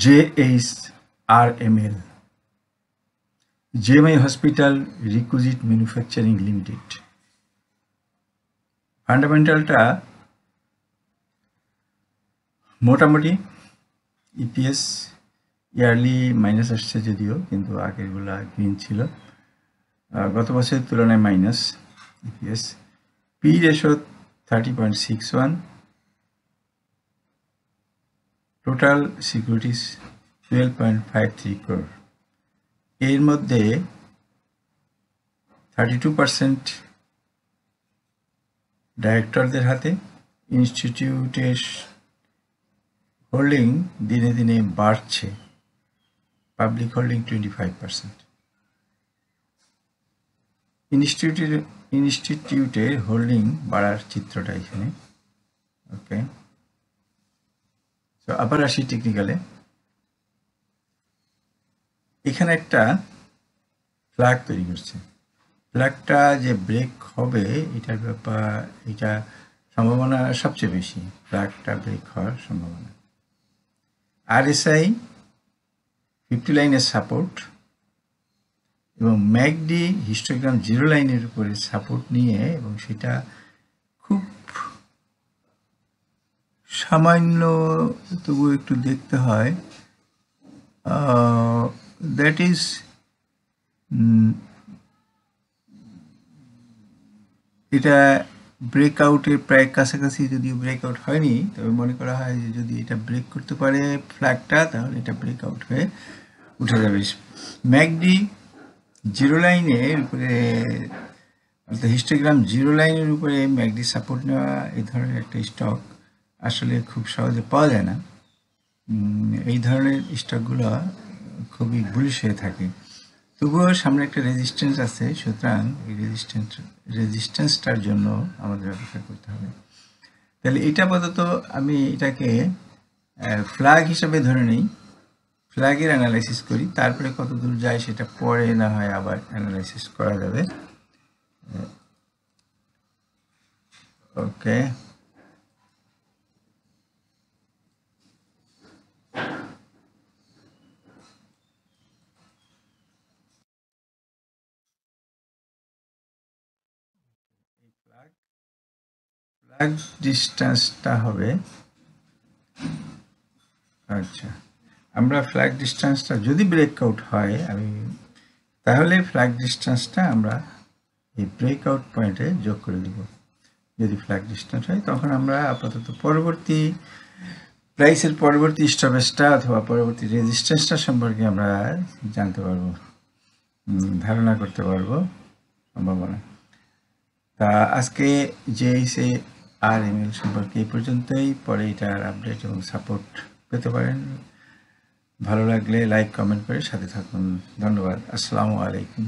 JHRML, JMI Hospital Requisite Manufacturing Limited। ফান্ডামেন্টালটা মোটামুটি EPS yearly minus আসছে যদিও, কিন্তু আগেরগুলা গ্রিন ছিল, গত বছরের তুলনায় minus EPS. P ratio 30.61, total securities 12.53 crore। এর মধ্যে 32% ডাইরেক্টরদের হাতে। ইনস্টিটিউটের হোল্ডিং দিনে দিনে বাড়ছে, পাবলিক হোল্ডিং 25%। ইনস্টিটিউটের হোল্ডিং বাড়ার চিত্রটা এখানে। ওকে, তো আবার আসি টেকনিক্যালে। এখানে একটা ফ্ল্যাগ তৈরি করছে। ফ্ল্যাগটা যে ব্রেক হবে এটার ব্যাপার, এটা সম্ভাবনা সবচেয়ে বেশি, ফ্ল্যাগটা ব্রেক হওয়ার সম্ভাবনা। RSI 50 লাইনের সাপোর্ট এবং ম্যাকডি হিস্টোগ্রাম 0 লাইনের উপরে সাপোর্ট নিয়ে, এবং সেটা খুব সামান্য, তবু একটু দেখতে হয়। দ্যাট ইজ এটা ব্রেকআউটের প্রায় কাছাকাছি, যদিও ব্রেকআউট হয়নি, তবে মনে করা হয় যে যদি এটা ব্রেক করতে পারে ফ্ল্যাগটা, তাহলে এটা ব্রেকআউট হয়ে উঠে যাবে। ম্যাকডি 0 লাইনের উপরে, অর্থাৎ হিস্টোগ্রাম 0 লাইনের উপরে ম্যাকডি সাপোর্ট নেওয়া এই ধরনের একটা স্টক আসলে খুব সহজে পাওয়া যায় না। এই ধরনের স্টকগুলো খুবই বুলিশ হয়ে থাকে। তবুও সামনে একটা রেজিস্ট্যান্স আছে, সুতরাং এই রেজিস্ট্যান্সটার জন্য আমাদের অপেক্ষা করতে হবে। তাহলে এটা আপাতত আমি এটাকে ফ্ল্যাগ হিসাবে ধরে নিই, ফ্ল্যাগের অ্যানালাইসিস করি, তারপরে কত দূর যায় সেটা পরে না হয় আবার অ্যানালাইসিস করা যাবে। ওকে, ফ্ল্যাগ ডিস্টেন্সটা হবে, আচ্ছা, আমরা ফ্ল্যাগ ডিস্টেন্সটা যদি ব্রেকআউট হয়, তাহলে ফ্ল্যাগ ডিস্টেন্সটা আমরা এই ব্রেকআউট পয়েন্টে যোগ করে দেব। যদি ফ্ল্যাগ ডিস্টেন্স হয়, তখন আমরা আপাতত পরবর্তী প্রাইসের পরবর্তী স্টপেজটা অথবা পরবর্তী রেজিস্ট্যান্সটা সম্পর্কে আমরা জানতে পারবো, ধারণা করতে পারবো সম্ভাবনা। তা আজকে JHRML সম্পর্কে এই পর্যন্তই। পরে এটার আপডেট এবং সাপোর্ট পেতে পারেন। ভালো লাগলে লাইক কমেন্ট করে সাথে থাকুন। ধন্যবাদ। আসসালামু আলাইকুম।